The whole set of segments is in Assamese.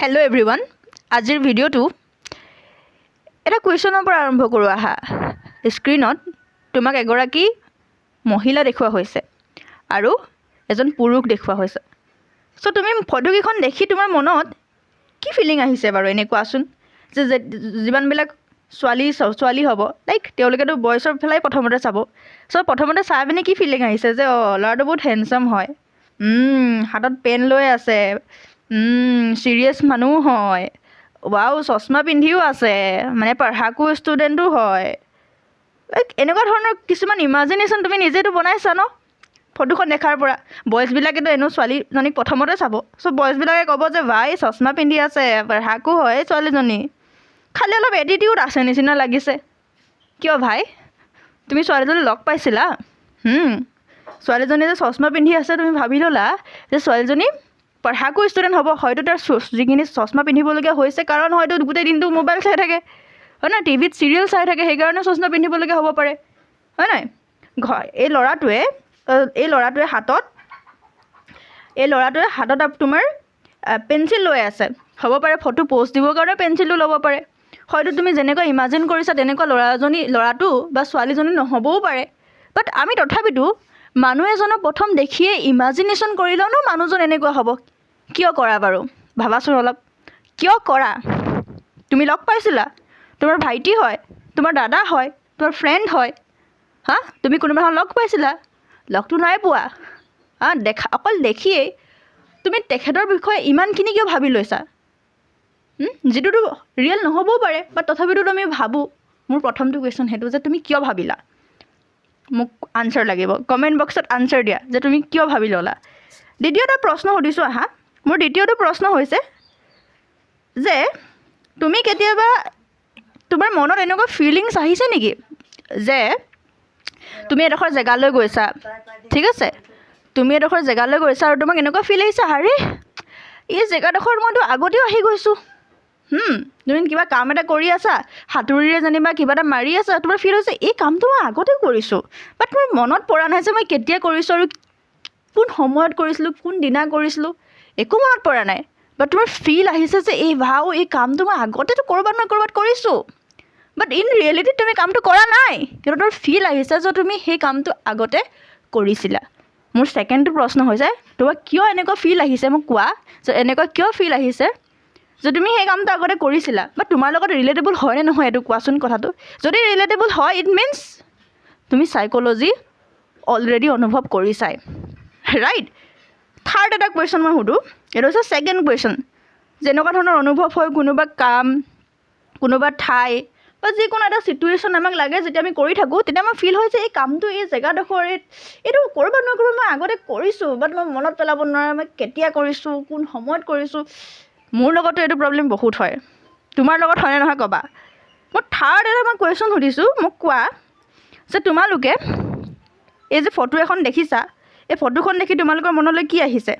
হেল্ল' এভৰিৱান, আজিৰ ভিডিঅ'টো এটা কুৱেশ্যনৰ পৰা আৰম্ভ কৰোঁ আহা। স্ক্ৰীনত তোমাক এগৰাকী মহিলা দেখুওৱা হৈছে আৰু এজন পুৰুষ দেখুওৱা হৈছে। চ' তুমি ফটোকেইখন দেখি তোমাৰ মনত কি ফিলিং আহিছে বাৰু এনে কোৱাচোন। যে যিমানবিলাক ছোৱালী হ'ব, লাইক তেওঁলোকেতো বয়সৰ ফালে প্ৰথমতে চাব। চ' প্ৰথমতে চাই পিনে কি ফিলিং আহিছে যে ল'ৰাটো বহুত হেণ্ডচাম হয়, হাতত পেন লৈ আছে, চিৰিয়াছ মানুহ হয়, ৱাও চশমা পিন্ধিও আছে, মানে পঢ়াকো ষ্টুডেণ্টো হয়। লাইক এনেকুৱা ধৰণৰ কিছুমান ইমাজিনেশ্যন তুমি নিজেতো বনাইছা ন ফটোখন দেখাৰ পৰা। বয়জবিলাকেতো এনেও ছোৱালীজনীক প্ৰথমতে চাব। চ' বয়জবিলাকে ক'ব যে ভাই চশমা পিন্ধি আছে, পঢ়াকো হয় ছোৱালীজনী, খালি অলপ এটিটিউড আছে নিচিনা লাগিছে। কিয় ভাই, তুমি ছোৱালীজনী লগ পাইছিলা? ছোৱালীজনী যে চশমা পিন্ধি আছে তুমি ভাবি ল'লা যে ছোৱালীজনী পঢ়াকো ষ্টুডেণ্ট হ'ব। হয়তো তাৰ যিখিনি চশমা পিন্ধিবলগীয়া হৈছে কাৰণ হয়তো গোটেই দিনটো মোবাইল চাই থাকে, হয় নাই, টিভিত চিৰিয়েল চাই থাকে, সেইকাৰণে চশমা পিন্ধিবলগীয়া হ'ব পাৰে, হয় নাই। এই ল'ৰাটোৱে হাতত তোমাৰ পেঞ্চিল লৈ আছে, হ'ব পাৰে ফটো প'ষ্ট দিবৰ কাৰণে পেঞ্চিলটো ল'ব পাৰে। হয়তো তুমি যেনেকুৱা ইমাজিন কৰিছা তেনেকুৱা ল'ৰাটো বা ছোৱালীজনী নহ'বও পাৰে। বাট আমি তথাপিতো মানুহ এজনক প্ৰথম দেখিয়ে ইমাজিনেশ্যন কৰি লওঁ ন মানুহজন এনেকুৱা হ'ব। কিয় কৰা বাৰু ভাবাচোন অলপ, কিয় কৰা? তুমি লগ পাইছিলা, তোমাৰ ভাইটি হয়, তোমাৰ দাদা হয়, তোমাৰ ফ্ৰেণ্ড হয়, তুমি কোনোবা এখন লগ পাইছিলা? লগটো নাই পোৱা, অকল দেখিয়েই তুমি তেখেতৰ বিষয়ে ইমানখিনি কিয় ভাবি লৈছা? যিটোতো ৰিয়েল নহ'বও পাৰে, বাট তথাপিতো তুমি ভাবোঁ। মোৰ প্ৰথমটো কুৱেশ্যন সেইটো যে তুমি কিয় ভাবিলা। মোক আনচাৰ লাগিব, কমেণ্ট বক্সত আনচাৰ দিয়া যে তুমি কিয় ভাবি ল'লা। দ্বিতীয়টা প্ৰশ্ন সুধিছোঁ আহা। মোৰ দ্বিতীয়টো প্ৰশ্ন হৈছে যে তুমি কেতিয়াবা তোমাৰ মনত এনেকুৱা ফিলিংছ আহিছে নেকি যে তুমি এডোখৰ জেগালৈ গৈছা, ঠিক আছে, তুমি এডোখৰ জেগালৈ গৈছা আৰু তোমাক এনেকুৱা ফিল আহিছে, আৰে এই জেগাডোখৰত মইতো আগতেও আহি গৈছোঁ। তুমি কিবা কাম এটা কৰি আছা, সাঁতুৰিৰে যেনিবা কিবা এটা মাৰি আছা, তোমাৰ ফিল হৈছে এই কামটো মই আগতে কৰিছোঁ, বাট মোৰ মনত পৰা নাই যে মই কেতিয়া কৰিছোঁ আৰু কোন সময়ত কৰিছিলোঁ, কোন দিনা কৰিছিলোঁ, একো মনত পৰা নাই। বাট তোমাৰ ফিল আহিছে যে এই কামটো মই আগতেতো ক'ৰবাত নহয় ক'ৰবাত কৰিছোঁ, বাট ইন ৰিয়েলিটি তুমি কামটো কৰা নাই, কিন্তু তোমাৰ ফিল আহিছে যে তুমি সেই কামটো আগতে কৰিছিলা। মোৰ ছেকেণ্ডটো প্ৰশ্ন হৈছে তোমাক কিয় এনেকুৱা ফিল আহিছে, মোক কোৱা যে এনেকুৱা কিয় ফিল আহিছে যে তুমি সেই কামটো আগতে কৰিছিলা, বা তোমাৰ লগত ৰিলেটেবল হয়নে নহয় এইটো কোৱাচোন কথাটো। যদি ৰিলেটেবল হয় ইট মিনছ তুমি চাইক'লজি অলৰেডি অনুভৱ কৰিছাই, ৰাইট। থাৰ্ড এটা কুৱেশ্যন মই সুধোঁ, এইটো হৈছে ছেকেণ্ড কুৱেশ্যন। যেনেকুৱা ধৰণৰ অনুভৱ হয় কোনোবা কাম, কোনোবা ঠাই বা যিকোনো এটা ছিটুৱেশ্যন আমাক লাগে যেতিয়া আমি কৰি থাকোঁ, তেতিয়া আমাৰ ফিল হয় যে এই কামটো এই জেগাডোখৰ এইটো ক'ৰবাত নহয় ক'ৰবাত মই আগতে কৰিছোঁ, বাট মই মনত পেলাব নোৱাৰোঁ মই কেতিয়া কৰিছোঁ, কোন সময়ত কৰিছোঁ। মোৰ লগতো এইটো প্ৰব্লেম বহুত হয়, তোমাৰ লগত হয়নে নহয় ক'বা। মই থাৰ্ড এটা কুৱেশ্যন সুধিছোঁ, মোক কোৱা যে তোমালোকে এই যে ফটো এখন দেখিছা, এই ফটোখন দেখি তোমালোকৰ মনলৈ কি আহিছে?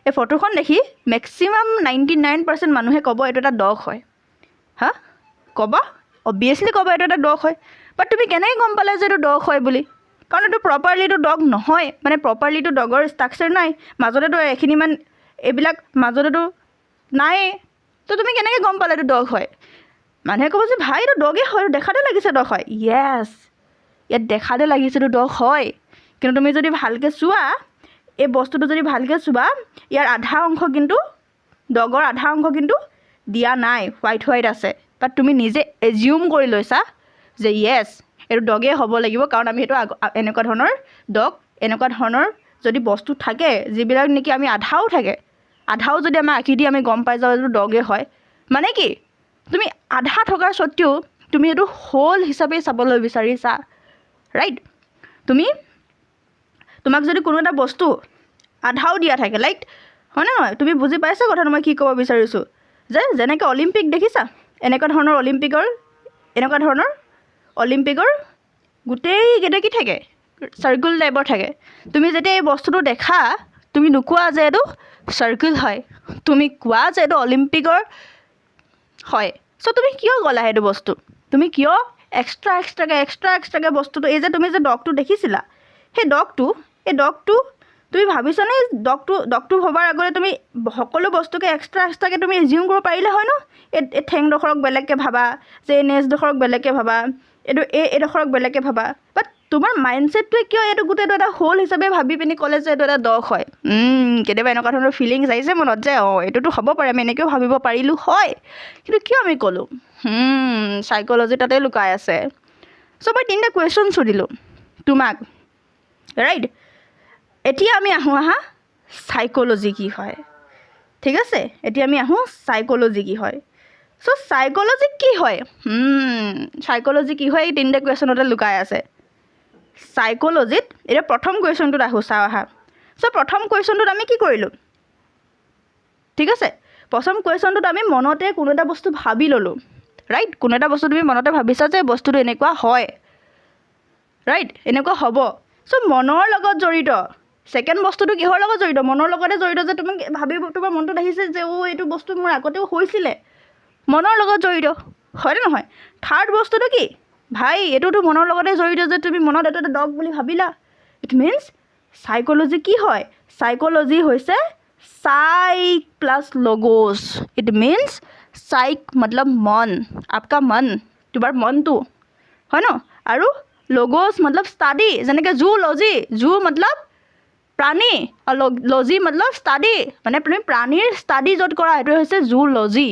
এই ফটোখন দেখি মেক্সিমাম 99% মানুহে ক'ব এইটো এটা ডগ হয়। ক'ব, অবভিয়াছলি ক'ব এইটো এটা ডগ হয়। বাট তুমি কেনেকৈ গম পালা যে এইটো ডগ হয় বুলি? কাৰণ এইটো প্ৰপাৰলিটো ডগ নহয়, মানে প্ৰপাৰলিটো ডগৰ ষ্ট্ৰাকচাৰ নাই, মাজতেতো এইখিনিমান এইবিলাক মাজতেতো নায়েই, তো তুমি কেনেকৈ গম পালা এইটো ডগ হয়? মানুহে ক'ব যে ভাই এইটো ডগেই হয়, দেখাতে লাগিছে ডগ হয়। য়েছ, ইয়াত দেখাতে লাগিছে এইটো ডগ হয়, কিন্তু তুমি যদি ভালকৈ চোৱা, এই বস্তুটো যদি ভালকৈ চোৱা, ইয়াৰ আধা অংশ কিন্তু ডগৰ আধা অংশ কিন্তু দিয়া নাই, হোৱাইট আছে। বাট তুমি নিজে এজিউম কৰি লৈছা যে য়েছ এইটো ডগেই হ'ব লাগিব, কাৰণ আমি সেইটো এনেকুৱা ধৰণৰ ডগ, এনেকুৱা ধৰণৰ যদি বস্তু থাকে যিবিলাক নেকি আমি আধাও যদি আমাৰ আঁকি দি আমি গম পাই যাওঁ এইটো ডগেই হয়। মানে কি তুমি আধা থকাৰ স্বত্বেও তুমি এইটো হোল হিচাপে চাবলৈ বিচাৰিছা, ৰাইট। তোমাক যদি কোনো এটা বস্তু আধাও দিয়া থাকে, লাইক হয়নে নহয়, তুমি বুজি পাইছা কথাটো মই কি ক'ব বিচাৰিছোঁ। যে যেনেকৈ অলিম্পিক দেখিছা, এনেকুৱা ধৰণৰ অলিম্পিকৰ গোটেইকেইটা কি থাকে, চাৰ্কুল টাইপৰ থাকে। তুমি যেতিয়া এই বস্তুটো দেখা, তুমি নোকোৱা যে এইটো চাৰ্কুল হয়, তুমি কোৱা যে এইটো অলিম্পিকৰ হয়। চ' তুমি কিয় গ'লা সেইটো বস্তু, তুমি কিয় এক্সট্ৰাকৈ বস্তুটো, এই যে তুমি যে ডগটো দেখিছিলা, সেই ডগটো তুমি ভাবিছানে ডগটো ভবাৰ আগতে তুমি সকলো বস্তুকে এক্সট্ৰাকৈ তুমি এজিউম কৰিব পাৰিলে হয় ন এই ঠেংডোখৰক বেলেগকৈ ভাবা যে এই নেজডোখৰক বেলেগকৈ ভাবা এইডোখৰক বেলেগকৈ ভাবা বাট তোমাৰ মাইণ্ডছেটটোৱে কিয় এইটো গোটেইটো এটা হোল হিচাপে ভাবি পিনি ক'লে যে এইটো এটা ডগ হয় কেতিয়াবা এনেকুৱা ধৰণৰ ফিলিংছ আহিছে মনত যে এইটোতো হ'ব পাৰে আমি এনেকৈও ভাবিব পাৰিলোঁ হয় কিন্তু কিয় আমি ক'লোঁ চাইক'লজি তাতে লুকাই আছে চ' মই 3টা কুৱেশ্যন সুধিলোঁ তোমাক ৰাইট এতিয়া আমি আহোঁ চাইক'লজি কি হয় ঠিক আছে এতিয়া আমি আহোঁ চাইক'লজি কি হয় চ' চাইক'লজি কি হয় চাইক'লজি কি হয় এই 3টা কুৱেশ্যনতে লুকাই আছে চাইক'লজিত এতিয়া প্ৰথম কুৱেশ্যনটোত আহোঁ চাওঁ চ' প্ৰথম কুৱেশ্যনটোত আমি কি কৰিলোঁ ঠিক আছে প্ৰথম কুৱেশ্যনটোত আমি মনতে কোনো এটা বস্তু ভাবি ল'লোঁ ৰাইট কোনো এটা বস্তু তুমি মনতে ভাবিছা যে বস্তুটো এনেকুৱা হয় ৰাইট এনেকুৱা হ'ব চ' মনৰ লগত জড়িত ছেকেণ্ড বস্তুটো কিহৰ লগত জড়িত মনৰ লগতে জড়িত যে তুমি ভাবিব তোমাৰ মনটোত আহিছে যে এইটো বস্তু মোৰ আগতেও হৈছিলে মনৰ লগত জড়িত হয়নে নহয় থাৰ্ড বস্তুটো কি ভাই এইটোতো মনৰ লগতে জড়িত যে তুমি মনত এটা ডগ বুলি ভাবিলা ইট মিনছ চাইক'লজি কি হয় চাইক'লজি হৈছে psyche plus logos it means psyche মতলব মন আপকা মন তোমাৰ মনটো হয় ন আৰু লগোছ মতলব ষ্টাডি যেনেকৈ জু মতলব প্ৰাণী আৰু লজি মতলব ষ্টাডি মানে তুমি প্ৰাণীৰ ষ্টাডি য'ত কৰা সেইটো হৈছে জুলজি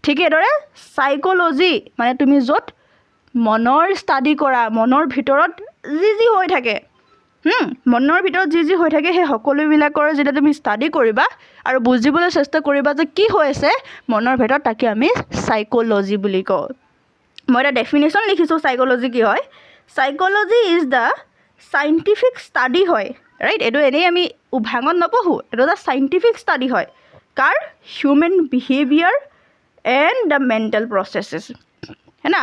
ঠিক এইদৰে চাইক'লজি মানে তুমি য'ত মনৰ ষ্টাডি কৰা মনৰ ভিতৰত যি হৈ থাকে মনৰ ভিতৰত যি হৈ থাকে সেই সকলোবিলাকৰ যেতিয়া তুমি ষ্টাডি কৰিবা আৰু বুজিবলৈ চেষ্টা কৰিবা যে কি হৈ আছে মনৰ ভিতৰত তাকে আমি চাইক'লজি বুলি কওঁ মই এটা ডেফিনেশ্যন লিখিছোঁ চাইক'লজি কি হয় psychology is the scientific study হয় ৰাইট এইটো এনেই আমি উভাঙত নপঢ়োঁ এইটো এটা চাইণ্টিফিক ষ্টাডি হয় কাৰ human behaviour and the mental processes হয় না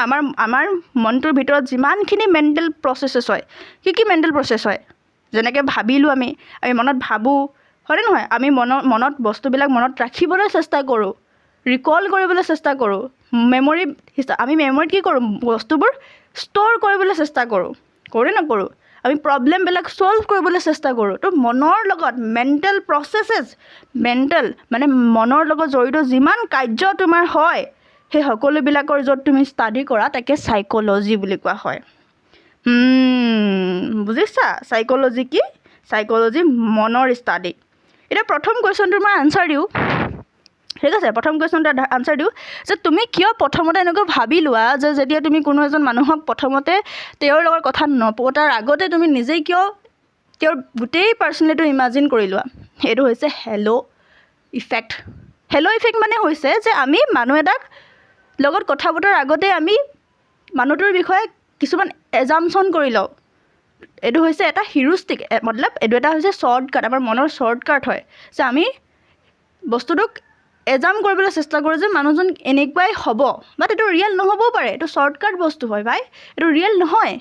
আমাৰ মনটোৰ ভিতৰত যিমানখিনি মেণ্টেল প্ৰচেছেছ হয় কি মেণ্টেল প্ৰচেছ হয় যেনেকৈ ভাবিলোঁ আমি মনত ভাবোঁ হয়নে নহয় আমি মনত বস্তুবিলাক মনত ৰাখিবলৈ চেষ্টা কৰোঁ ৰিকল কৰিবলৈ চেষ্টা কৰোঁ আমি মেমৰিত কি কৰোঁ বস্তুবোৰ ষ্ট'ৰ কৰিবলৈ চেষ্টা কৰোঁ নকৰোঁ আমি প্ৰব্লেমবিলাক ছল্ভ কৰিবলৈ চেষ্টা কৰোঁ তো মনৰ লগত মেণ্টেল প্ৰচেছেছ মেণ্টেল মানে মনৰ লগত জড়িত যিমান কাৰ্য তোমাৰ হয় সেই সকলোবিলাকৰ য'ত তুমি ষ্টাডি কৰা তাকে চাইক'লজি বুলি কোৱা হয় বুজিছা চাইক'লজি কি চাইক'লজি মনৰ ষ্টাডি এতিয়া প্ৰথম কুৱেশ্যনটোৰ মই আনচাৰ দিওঁ ঠিক আছে প্ৰথম কুৱেশ্যনটোৰ আনচাৰ দিওঁ যে তুমি কিয় প্ৰথমতে এনেকৈ ভাবি লোৱা যে যেতিয়া তুমি কোনো এজন মানুহক প্ৰথমতে তেওঁৰ লগত কথা নপতাৰ আগতে তুমি নিজেই কিয় তেওঁৰ গোটেই পাৰ্চনেলিটিটো ইমাজিন কৰি লোৱা সেইটো হৈছে হেল' ইফেক্ট মানে হৈছে যে আমি মানুহ এটাক লগত কথা পতাৰ আগতে আমি মানুহটোৰ বিষয়ে কিছুমান এজামশ্যন কৰি লওঁ এইটো হৈছে এটা হিউৰিষ্টিক মতলব এইটো এটা হৈছে শ্বৰ্টকাট আমাৰ মনৰ শ্বৰ্টকাট হয় যে আমি বস্তুটোক এজাম কৰিবলৈ চেষ্টা কৰোঁ যে মানুহজন এনেকুৱাই হ'ব বাট এইটো ৰিয়েল নহ'বও পাৰে এইটো শ্বৰ্টকাট বস্তু হয় ভাই এইটো ৰিয়েল নহয়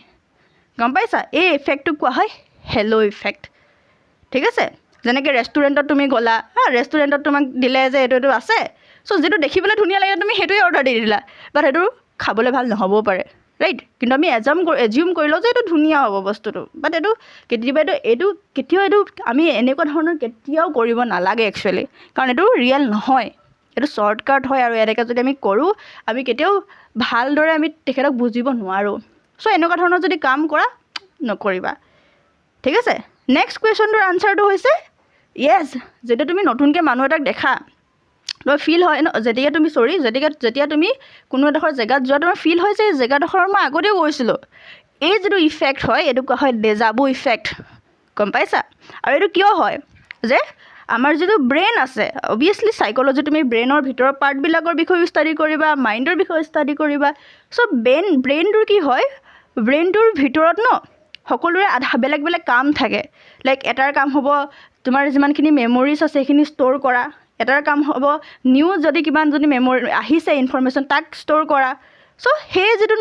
গম পাইছা এই ইফেক্টটোক কোৱা হয় হেল' ইফেক্ট ঠিক আছে যেনেকৈ ৰেষ্টুৰেণ্টত তুমি গ'লা ৰেষ্টুৰেণ্টত তোমাক দিলে যে এইটো আছে চ' যিটো দেখিবলৈ ধুনীয়া লাগে তুমি সেইটোৱে অৰ্ডাৰ দি দিলা বাট সেইটো খাবলৈ ভাল নহ'বও পাৰে ৰাইট কিন্তু আমি এজিউম কৰি লওঁ যে এইটো ধুনীয়া হ'ব বস্তুটো বাট এইটো কেতিয়াও আমি এনেকুৱা ধৰণৰ কেতিয়াও কৰিব নালাগে একচুৱেলি কাৰণ এইটো ৰিয়েল নহয় এইটো শ্বৰ্টকাট হয় আৰু এনেকৈ যদি আমি কৰোঁ আমি কেতিয়াও ভালদৰে আমি তেখেতক বুজিব নোৱাৰোঁ চ' এনেকুৱা ধৰণৰ যদি কাম কৰা নকৰিবা ঠিক আছে নেক্সট কুৱেশ্যনটোৰ আনচাৰটো হৈছে য়েছ যেতিয়া তুমি নতুনকৈ মানুহ এটাক দেখা তোমাৰ ফিল হয় ন যেতিয়া তুমি কোনো এডোখৰ জেগাত যোৱা তোমাৰ ফিল হয় যে এই জেগাডোখৰ মই আগতেও গৈছিলোঁ এই যিটো ইফেক্ট হয় এইটো কোৱা হয় ডেজাবু ইফেক্ট গম পাইছা আৰু এইটো কিয় হয় যে আমাৰ যিটো ব্ৰেইন আছে অবভিয়াছলি চাইক'লজি তুমি ব্ৰেইনৰ ভিতৰৰ পাৰ্টবিলাকৰ বিষয়েও ষ্টাডি কৰিবা মাইণ্ডৰ বিষয়ে ষ্টাডি কৰিবা চ' ব্ৰেইনটোৰ কি হয় ব্ৰেইনটোৰ ভিতৰত ন সকলোৰে বেলেগ বেলেগ কাম থাকে লাইক এটাৰ কাম হ'ব তোমাৰ যিমানখিনি মেমৰিজ আছে সেইখিনি ষ্ট'ৰ কৰা এটাৰ কাম হ'ব যদি মেমৰি আহিছে ইনফৰমেশ্যন তাক ষ্ট'ৰ কৰা চ' সেই যিটো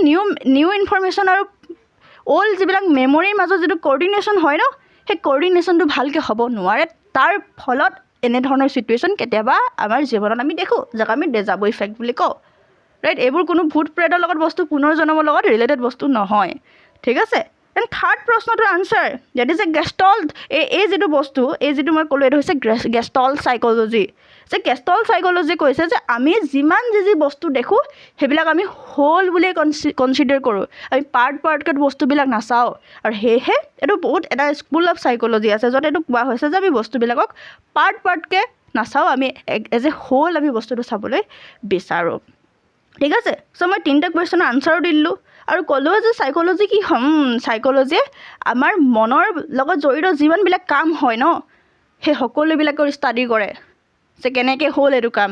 নিউ ইনফৰমেশ্যন আৰু অল্ড যিবিলাক মেমৰিৰ মাজত যিটো কৰ্ডিনেশ্যন হয় ন সেই কৰ্ডিনেশ্যনটো ভালকৈ হ'ব নোৱাৰে তাৰ ফলত এনেধৰণৰ চিটুৱেশ্যন কেতিয়াবা আমাৰ জীৱনত আমি দেখোঁ যাক আমি ডেজাবু ইফেক্ট বুলি কওঁ ৰাইট এইবোৰ কোনো ভূত প্ৰেতৰ লগত বস্তু পুনৰ জন্মৰ লগত ৰিলেটেড বস্তু নহয় ঠিক আছে এণ্ড থাৰ্ড প্ৰশ্নটোৰ আনচাৰ ডেট ইজ এ গেষ্টল্ট এই যিটো বস্তু এই যিটো মই ক'লোঁ এইটো হৈছে গেষ্টল্ট চাইক'লজি যে গেষ্টল্ট চাইক'লজি কৈছে যে আমি যিমান যি বস্তু দেখোঁ সেইবিলাক আমি হোল বুলিয়ে কনচিডাৰ কৰোঁ আমি পাৰ্টকৈ বস্তুবিলাক নাচাওঁ আৰু সেয়েহে এইটো বহুত এটা স্কুল অফ চাইক'লজি আছে য'ত এইটো কোৱা হৈছে যে আমি বস্তুবিলাকক পাৰ্টকৈ নাচাওঁ আমি এজ এ হোল আমি বস্তুটো চাবলৈ বিচাৰোঁ ঠিক আছে চ' মই 3টা কুৱেশ্যনৰ আনচাৰো দি দিলোঁ আৰু ক'লোঁ যে চাইক'লজি কি চাইক'লজিয়ে আমাৰ মনৰ লগত জড়িত যিমানবিলাক কাম হয় ন সেই সকলোবিলাকৰ ষ্টাডি কৰে যে কেনেকৈ হ'ল এইটো কাম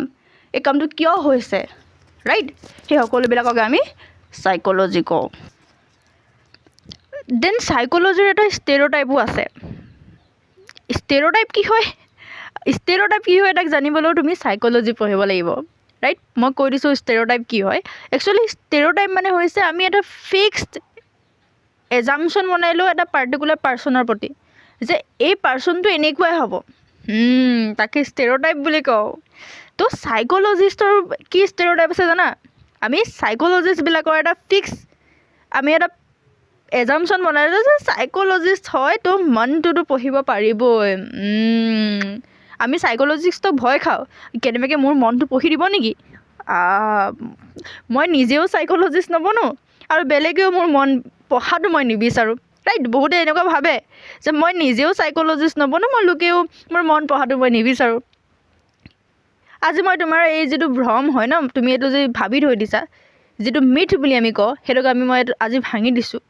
এই কামটো কিয় হৈছে ৰাইট সেই সকলোবিলাকক আমি চাইক'লজি কওঁ দেন চাইক'লজিৰ এটা ষ্টেৰিঅ'টাইপো আছে ষ্টেৰিঅ'টাইপ কি হয় তাক জানিবলৈও তুমি চাইক'লজি পঢ়িব লাগিব ৰাইট মই কৈ দিছোঁ ষ্টেৰিঅ'টাইপ কি হয় একচুৱেলি ষ্টেৰিঅ'টাইপ মানে হৈছে আমি এটা ফিক্সড এজামশ্যন বনাই লওঁ এটা পাৰ্টিকুলাৰ পাৰ্চনৰ প্ৰতি যে এই পাৰ্চনটো এনেকুৱাই হ'ব তাকে ষ্টেৰিঅ'টাইপ বুলি কওঁ তো চাইক'লজিষ্টৰ কি ষ্টেৰিঅ'টাইপ আছে জানা আমি চাইক'লজিষ্টবিলাকৰ এটা ফিক্স আমি এটা এজামশ্যন বনাই লওঁ যে চাইক'লজিষ্ট হয় তো মনটোতো পঢ়িব পাৰিবই আমি চাইক'লজিষ্টক ভয় খাওঁ কেনেবাকৈ মোৰ মনটো পঢ়ি দিব নেকি মই নিজেও চাইক'লজিষ্ট নবনো আৰু বেলেগেও মোৰ মন পঢ়াটো মই নিবিচাৰোঁ ৰাইট বহুতে এনেকুৱা ভাবে যে মই নিজেও চাইক'লজিষ্ট নবনো মই লোকেও মোৰ মন পঢ়াটো মই নিবিচাৰোঁ আজি মই তোমাৰ এই যিটো ভ্ৰম হয় ন তুমি এইটো যে ভাবি থৈ দিছা যিটো মিথ বুলি আমি কওঁ সেইটোক মই আজি ভাঙি দিছোঁ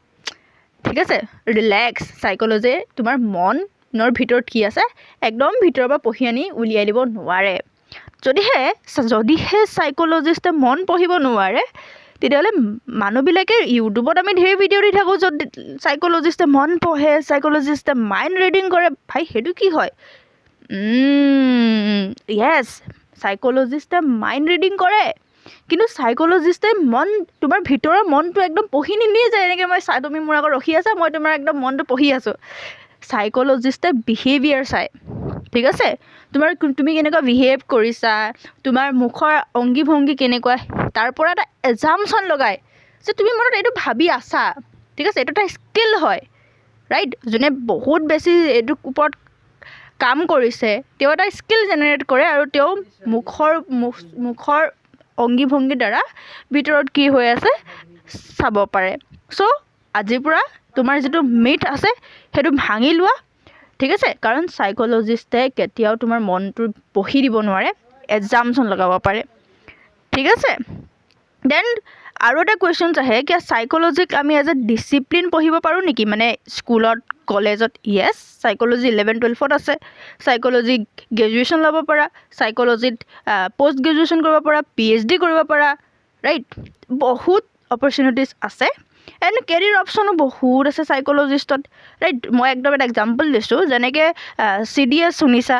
ঠিক আছে ৰিলেক্স চাইক'লজিয়ে তোমাৰ মনৰ ভিতৰত কি আছে একদম ভিতৰৰ পৰা পঢ়ি আনি উলিয়াই দিব নোৱাৰে যদিহে চাইক'লজিষ্টে মন পঢ়িব নোৱাৰে তেতিয়াহ'লে মানুহবিলাকে ইউটিউবত আমি ঢেৰ ভিডিঅ' দি থাকোঁ য'ত চাইক'লজিষ্টে মন পঢ়ে চাইক'লজিষ্টে মাইণ্ড ৰিডিং কৰে ভাই সেইটো কি হয় য়েছ চাইক'লজিষ্টে মাইণ্ড ৰিডিং কৰে কিন্তু চাইক'লজিষ্টে তোমাৰ ভিতৰৰ মনটো একদম পঢ়ি নিনিয়ে যে এনেকৈ তুমি মোৰ আগত ৰখি আছা মই তোমাৰ একদম মনটো পঢ়ি আছোঁ চাইক'লজিষ্টে বিহেভিয়াৰ চায় ঠিক আছে তুমি কেনেকুৱা বিহেভ কৰিছা তোমাৰ মুখৰ অংগী ভংগী কেনেকুৱা তাৰ পৰা এটা এজামশ্যন লগায় যে তুমি মনত এইটো ভাবি আছা ঠিক আছে এইটো এটা স্কিল হয় ৰাইট যোনে বহুত বেছি এইটোৰ ওপৰত কাম কৰিছে তেওঁ এটা স্কিল জেনেৰেট কৰে আৰু তেওঁ মুখৰ অংগী ভংগীৰ দ্বাৰা ভিতৰত কি হৈ আছে চাব পাৰে চ' আজিৰ পৰা তোমাৰ যিটো মিথ আছে সেইটো ভাঙি লোৱা ঠিক আছে কাৰণ চাইক'লজিষ্টে কেতিয়াও তোমাৰ মনটো পঢ়ি দিব নোৱাৰে এজামশ্যন লগাব পাৰে ঠিক আছে দেন আৰু এটা কুৱেশ্যনছ আহে কি চাইক'লজিক আমি এজ এ ডিচিপ্লিন পঢ়িব পাৰোঁ নেকি মানে স্কুলত কলেজত য়েছ চাইক'লজি 11-12ত আছে চাইক'লজি গ্ৰেজুৱেশ্যন ল'ব পাৰা চাইক'লজিত পষ্ট গ্ৰেজুৱেশ্যন কৰিব পাৰা PhD কৰিব পাৰা ৰাইট বহুত অপৰচুনিটিছ আছে এণ্ড কেৰিয়াৰ অপশ্যনো বহুত আছে চাইক'লজিষ্টত ৰাইট মই একদম এটা এক্সাম্পল দিছোঁ যেনেকৈ CDS শুনিছা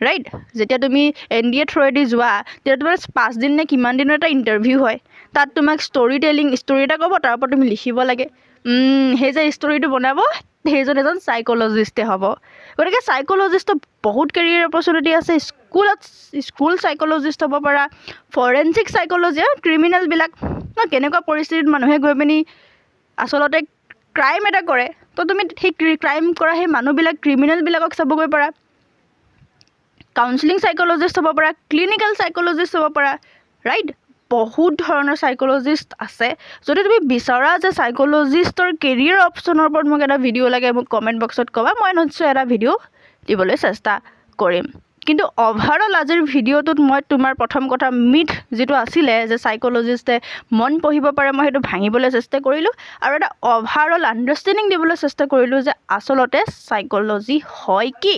ৰাইট যেতিয়া তুমি NDA থ্ৰুৱেদি যোৱা তেতিয়া তোমাৰ 5 দিন নে কিমান দিনৰ এটা ইণ্টাৰভিউ হয় তাত তোমাক ষ্টৰি এটা ক'ব তাৰ ওপৰত তুমি লিখিব লাগে সেই যে ষ্টৰিটো বনাব সেইজন এজন চাইক'লজিষ্টে হ'ব গতিকে চাইক'লজিষ্টত বহুত কেৰিয়াৰ অপৰচুনিটি আছে স্কুল চাইক'লজিষ্ট হ'ব পাৰা ফৰেনচিক চাইক'লজি ক্ৰিমিনেলবিলাক কেনেকুৱা পৰিস্থিতিত মানুহে গৈ পিনি আচলতে ক্ৰাইম এটা কৰে তো তুমি সেই ক্ৰাইম কৰা সেই মানুহবিলাক ক্ৰিমিনেলবিলাকক চাবগৈ পাৰা কাউন্সিলিং চাইক'লজিষ্ট হ'ব পাৰা ক্লিনিকেল চাইক'লজিষ্ট হ'ব পাৰা ৰাইট বহুত ধৰণৰ চাইক'লজিষ্ট আছে যদি তুমি বিচৰা যে চাইক'লজিষ্টৰ কেৰিয়াৰ অপশ্যনৰ ওপৰত মোক এটা ভিডিঅ' লাগে মোক কমেণ্ট বক্সত ক'বা মই নিশ্চয় এটা ভিডিঅ' দিবলৈ চেষ্টা কৰিম কিন্তু অভাৰঅল আজিৰ ভিডিঅ'টোত মই তোমাৰ প্ৰথম কথা মিথ যিটো আছিলে যে চাইক'লজিষ্টে মন পঢ়িব পাৰে মই সেইটো ভাঙিবলৈ চেষ্টা কৰিলোঁ আৰু এটা অভাৰঅল আণ্ডাৰষ্টেণ্ডিং দিবলৈ চেষ্টা কৰিলোঁ যে আচলতে চাইক'লজি হয় কি